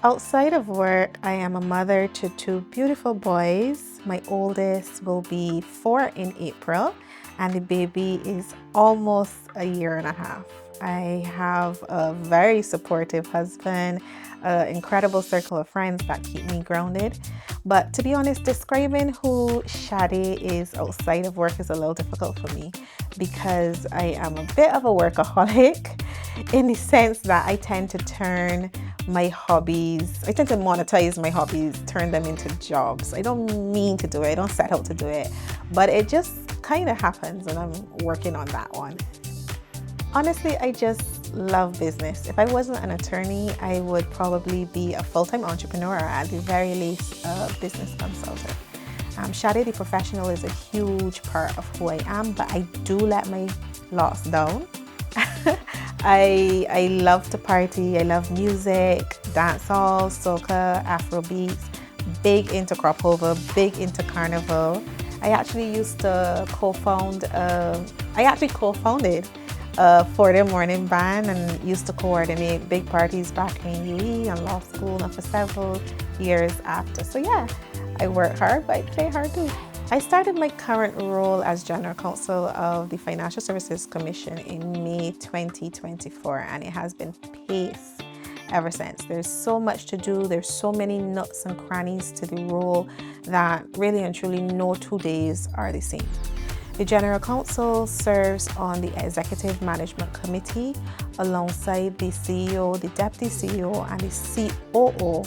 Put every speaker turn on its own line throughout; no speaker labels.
Outside of work, I am a mother to two beautiful boys. My oldest will be 4 in April, and the baby is almost a year and a half. I have a very supportive husband, an incredible circle of friends that keep me grounded. But to be honest, describing who Sade is outside of work is a little difficult for me because I am a bit of a workaholic in the sense that I tend to monetize my hobbies, turn them into jobs. I don't mean to do it, I don't set out to do it, but it just kind of happens and I'm working on that one. Honestly, I just love business. If I wasn't an attorney, I would probably be a full-time entrepreneur or at the very least a business consultant. Sade the professional is a huge part of who I am, but I do let my locks down. I love to party, I love music, dancehall, soca, Afrobeats, big into crop over, big into carnival. I actually co-founded a 4-day morning band and used to coordinate big parties back in UE and law school and for several years after. So yeah, I work hard, but I play hard too. I started my current role as General Counsel of the Financial Services Commission in May 2024, and it has been pace ever since. There's so much to do, there's so many nooks and crannies to the role that really and truly no 2 days are the same. The General Counsel serves on the Executive Management Committee alongside the CEO, the Deputy CEO, and the COO,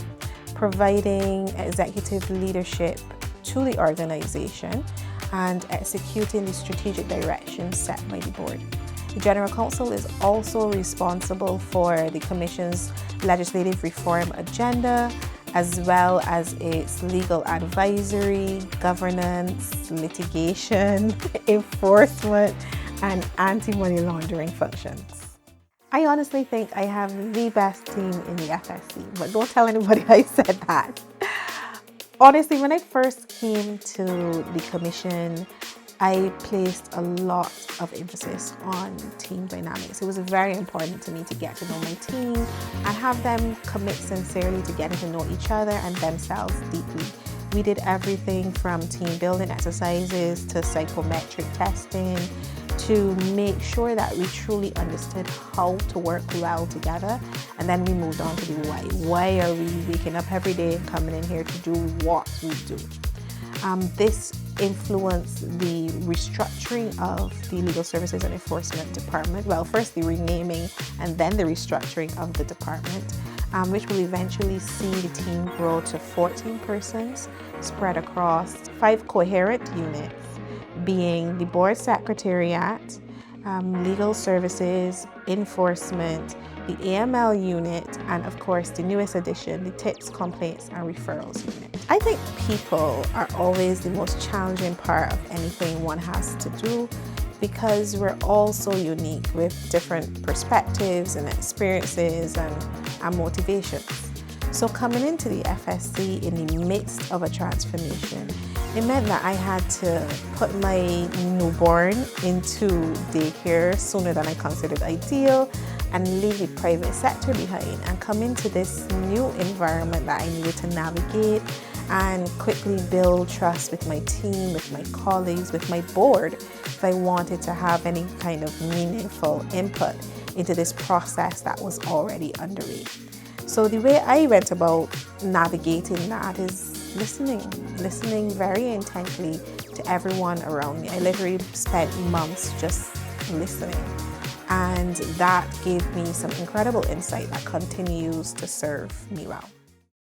providing executive leadership to the organization and executing the strategic direction set by the board. The General Counsel is also responsible for the Commission's legislative reform agenda, as well as its legal advisory, governance, litigation, enforcement, and anti-money laundering functions. I honestly think I have the best team in the FSC, but don't tell anybody I said that. Honestly, when I first came to the Commission, I placed a lot of emphasis on team dynamics. It was very important to me to get to know my team and have them commit sincerely to getting to know each other and themselves deeply. We did everything from team building exercises to psychometric testing to make sure that we truly understood how to work well together. And then we moved on to the why. Why are we waking up every day and coming in here to do what we do? This influenced the restructuring of the Legal Services and Enforcement Department. Well, first the renaming and then the restructuring of the department, which will eventually see the team grow to 14 persons spread across 5 coherent units, being the Board Secretariat, Legal Services, Enforcement, the AML unit, and of course the newest addition, the Tips, Complaints, and Referrals unit. I think people are always the most challenging part of anything one has to do because we're all so unique with different perspectives and experiences and motivations. So coming into the FSC in the midst of a transformation, it meant that I had to put my newborn into daycare sooner than I considered ideal and leave the private sector behind and come into this new environment that I needed to navigate and quickly build trust with my team, with my colleagues, with my board if I wanted to have any kind of meaningful input into this process that was already underway. So the way I went about navigating that is listening very intently to everyone around me. I literally spent months just listening, and that gave me some incredible insight that continues to serve me well.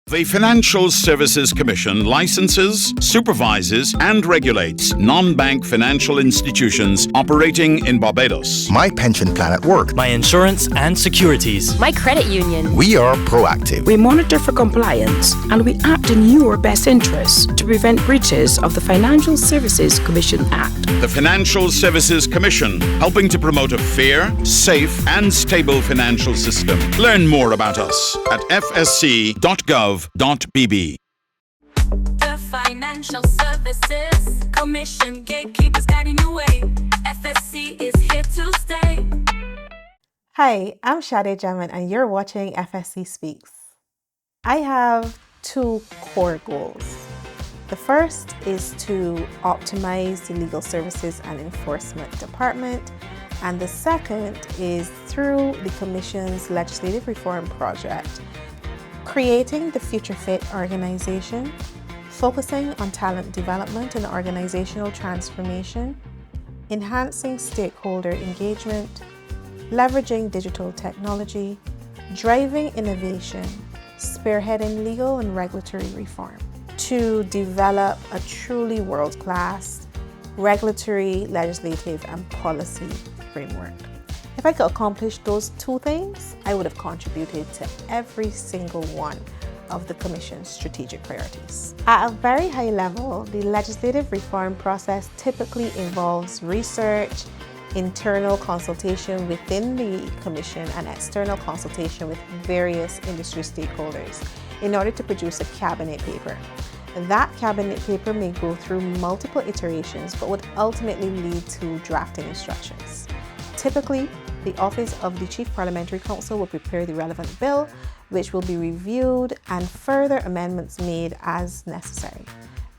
The Financial Services Commission licenses, supervises, and regulates non-bank financial institutions operating in Barbados.
My pension plan at work.
My insurance and securities.
My credit union.
We are proactive.
We monitor for compliance and we act in your best interests to prevent breaches of the Financial Services Commission Act.
The Financial Services Commission, helping to promote a fair, safe, and stable financial system. Learn more about us at fsc.gov.bb.
The Financial Services Commission, gatekeepers guiding your way. FSC is here to stay.
Hi, I'm Sade Jemmott and you're watching FSC Speaks. I have two core goals. The first is to optimize the Legal Services and Enforcement Department, and the second is through the Commission's legislative reform project, creating the future fit organization, focusing on talent development and organizational transformation, enhancing stakeholder engagement, leveraging digital technology, driving innovation, spearheading legal and regulatory reform to develop a truly world-class regulatory, legislative, and policy framework. If I could accomplish those two things, I would have contributed to every single one of the Commission's strategic priorities. At a very high level, the legislative reform process typically involves research, internal consultation within the Commission, and external consultation with various industry stakeholders in order to produce a cabinet paper. That cabinet paper may go through multiple iterations but would ultimately lead to drafting instructions. Typically, the Office of the Chief Parliamentary Counsel will prepare the relevant bill, which will be reviewed and further amendments made as necessary.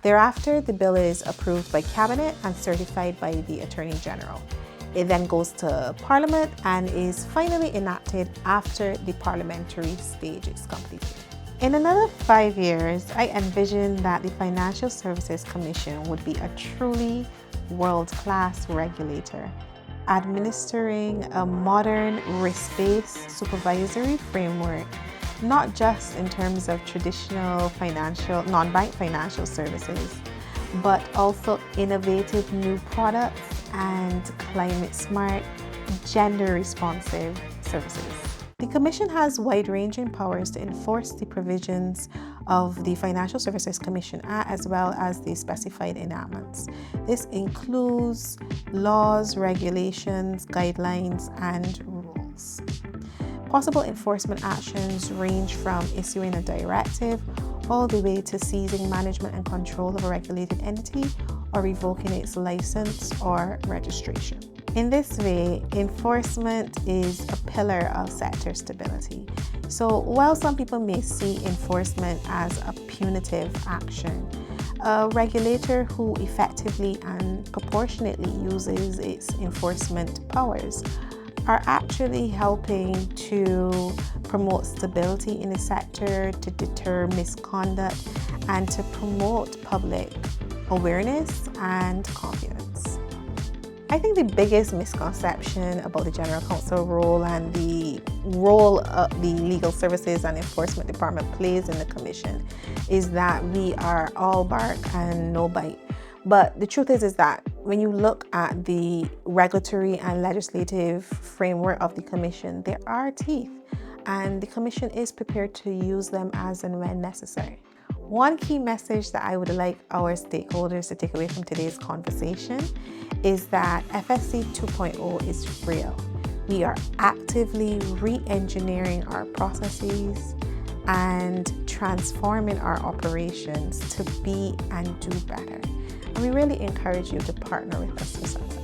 Thereafter, the bill is approved by Cabinet and certified by the Attorney General. It then goes to Parliament and is finally enacted after the parliamentary stage is completed. In another 5 years, I envision that the Financial Services Commission would be a truly world-class regulator, administering a modern risk-based supervisory framework, not just in terms of traditional non-bank financial services, but also innovative new products and climate-smart, gender-responsive services. The Commission has wide-ranging powers to enforce the provisions of the Financial Services Commission Act as well as the specified enactments. This includes laws, regulations, guidelines, and rules. Possible enforcement actions range from issuing a directive all the way to seizing management and control of a regulated entity or revoking its license or registration. In this way, enforcement is a pillar of sector stability. So while some people may see enforcement as a punitive action, a regulator who effectively and proportionately uses its enforcement powers are actually helping to promote stability in the sector, to deter misconduct, and to promote public awareness and confidence. I think the biggest misconception about the General Counsel role and the role the Legal Services and Enforcement Department plays in the Commission is that we are all bark and no bite. But the truth is that when you look at the regulatory and legislative framework of the Commission, there are teeth, and the Commission is prepared to use them as and when necessary. One key message that I would like our stakeholders to take away from today's conversation is that FSC 2.0 is real. We are actively re-engineering our processes and transforming our operations to be and do better. And we really encourage you to partner with us for success.